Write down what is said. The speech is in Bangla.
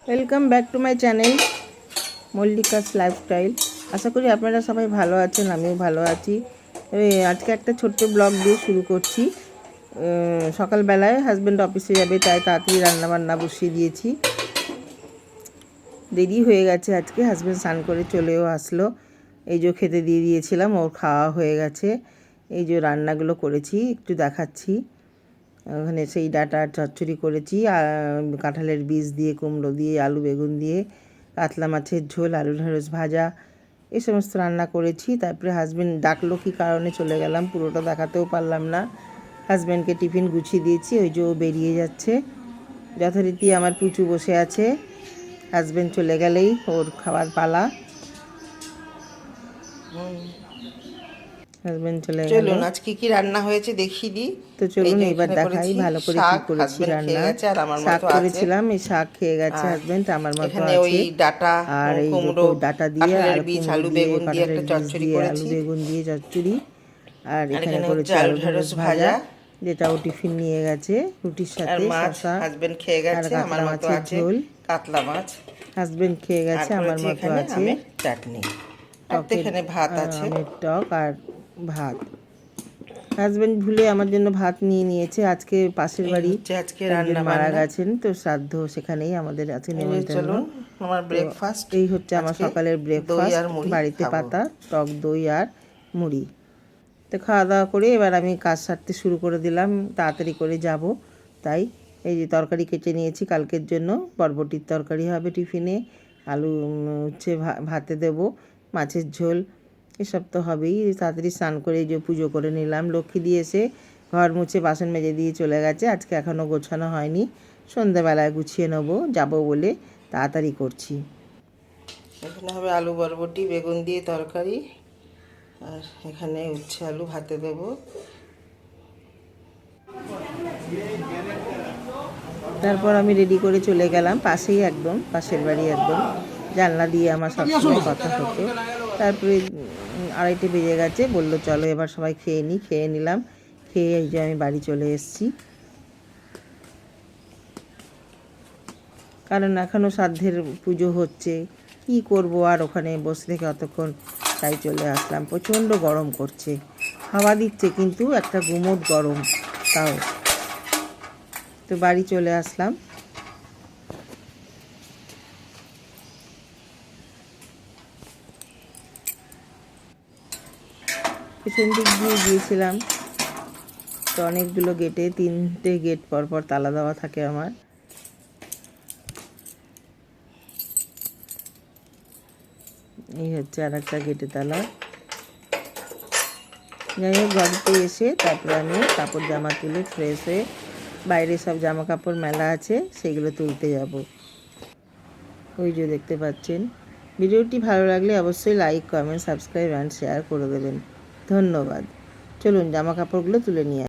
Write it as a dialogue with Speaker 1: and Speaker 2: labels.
Speaker 1: Welcome back to my channel Mallika's lifestyle. আশা করি আপনারা সবাই ভালো আছেন, আমিও ভালো আছি। আজকে একটা ছোট্ট ব্লগ দিয়ে শুরু করছি। সকালবেলায় হাজব্যান্ড অফিসে যাবে, তাই তাড়াতাড়ি রান্নাবান্না বসিয়ে দিয়েছি। দেরি হয়ে গেছে আজকে, হাজব্যান্ড স্নান করে চলেও আসলো। এই যে খেতে দিয়ে দিয়েছিলাম, ওর খাওয়া হয়ে গেছে। এই যে রান্নাগুলো করেছি একটু দেখাচ্ছি। ওখানে সেই ডাটা চচ্চড়ি করেছি, কাঁঠালের বীজ দিয়ে, কুমড়ো দিয়ে, আলু বেগুন দিয়ে, কাতলা মাছের ঝোল, আলু ঢেঁড়স ভাজা, এই সমস্ত রান্না করেছি। তারপরে হাজব্যান্ড ডাকলো কী কারণে, চলে গেলাম, পুরোটা দেখাতেও পারলাম না। হাজব্যান্ডকে টিফিন গুছিয়ে দিয়েছি, ওই যে ও বেরিয়ে যাচ্ছে। যথারীতি আমার পুচু বসে আছে, হাজব্যান্ড চলে গেলেই ওর খাবার পালা। হাজব্যান্ড চলে গেল।
Speaker 2: চলুন আজ কি কি রান্না হয়েছে দেখিয়ে দিই।
Speaker 1: তো চলুন এবার দেখাই ভালো করে কি করেছি রান্না। শাক করেছিলাম, এই শাক খেয়ে গেছে হাজবেন্ড, আমার মতো আছে।
Speaker 2: ওই ডাটা
Speaker 1: আর এই ডাটা দিয়ে আর কুমড়ো দিয়ে, কাঁঠালের বীজ দিয়ে, আলু বেগুন দিয়ে চচ্চড়ি। আর এখানে করেছি আলু ঢেঁড়স ভাজা, যেটাও টিফিন নিয়ে গেছে রুটির সাথে। শসা
Speaker 2: হাজবেন্ড খেয়ে গেছে,
Speaker 1: আমার মাছের ঝোল,
Speaker 2: কাতলা মাছ
Speaker 1: হাজবেন্ড খেয়ে গেছে, আমার মতো আছে।
Speaker 2: চাটনি, এখানে ভাত আছে,
Speaker 1: আমের টক আর ভাত। হাজব্যান্ড ভুলে আমার জন্য ভাত নিয়ে নিয়েছে। আজকে পাশের বাড়ি একজন মারা গেছেন, তো শ্রাদ্ধ, সেখানেই আমাদের আছে নেমন্তন্ন। এই হচ্ছে আমার সকালের ব্রেকফাস্ট, বাড়িতে পাতা টক দই আর মুড়ি। তো খাওয়া দাওয়া করে এবার আমি কাজ সারতে শুরু করে দিলাম, তাড়াতাড়ি করে যাব। তাই এই যে তরকারি কেটে নিয়েছি কালকের জন্য, বরবটির তরকারি হবে টিফিনে, আলু হচ্ছে ভাতে দেব, মাছের ঝোল, এসব তো হবেই। তাড়াতাড়ি স্নান করে এই যে পুজো করে নিলাম। লক্ষ্মী দিয়ে এসে ঘর মুছে বাসন মেজে দিয়ে চলে গেছে, আজকে এখনও গোছানো হয়নি, সন্ধ্যাবেলায় গুছিয়ে নেবো, যাব বলে তাড়াতাড়ি করছি।
Speaker 2: এখানে হবে আলু বরবটি বেগুন দিয়ে তরকারি, আর এখানে উচ্ছে আলু ভাতে দেব।
Speaker 1: তারপর আমি রেডি করে চলে গেলাম, পাশেই একদম, পাশের বাড়ি একদম, জানলা দিয়ে আমার সবসময় কথা হতো। তারপরে 2:30 বেজে গেছে, বললো চলো এবার সবাই খেয়ে নিই। খেয়ে নিলাম, খেয়ে এই যে আমি বাড়ি চলে এসেছি, কারণ এখনও শ্রাদ্ধের পুজো হচ্ছে, কি করব আর ওখানে বসে থেকে অতক্ষণ, তাই চলে আসলাম। প্রচণ্ড গরম করছে, হাওয়া দিচ্ছে কিন্তু একটা গুমোট গরম, তাও। তো বাড়ি চলে আসলাম। পেছন দিক দিয়ে গিয়েছিলাম, তো অনেকগুলো গেটে, 3টে গেট পরপর তালা দেওয়া থাকে আমার। এই হচ্ছে আর একটা গেটে তালা। যাই হোক, বাড়িতে এসে তারপরে আমি কাপড় জামা তুলে ফ্রেশ হয়ে, বাইরে সব জামা কাপড় মেলা আছে, সেগুলো তুলতে যাব। ওই যে দেখতে পাচ্ছেন। ভিডিওটি ভালো লাগলে অবশ্যই like, comment, subscribe and share করে দেবেন। ধন্যবাদ। চলুন জামা কাপড়গুলো তুলে নিয়ে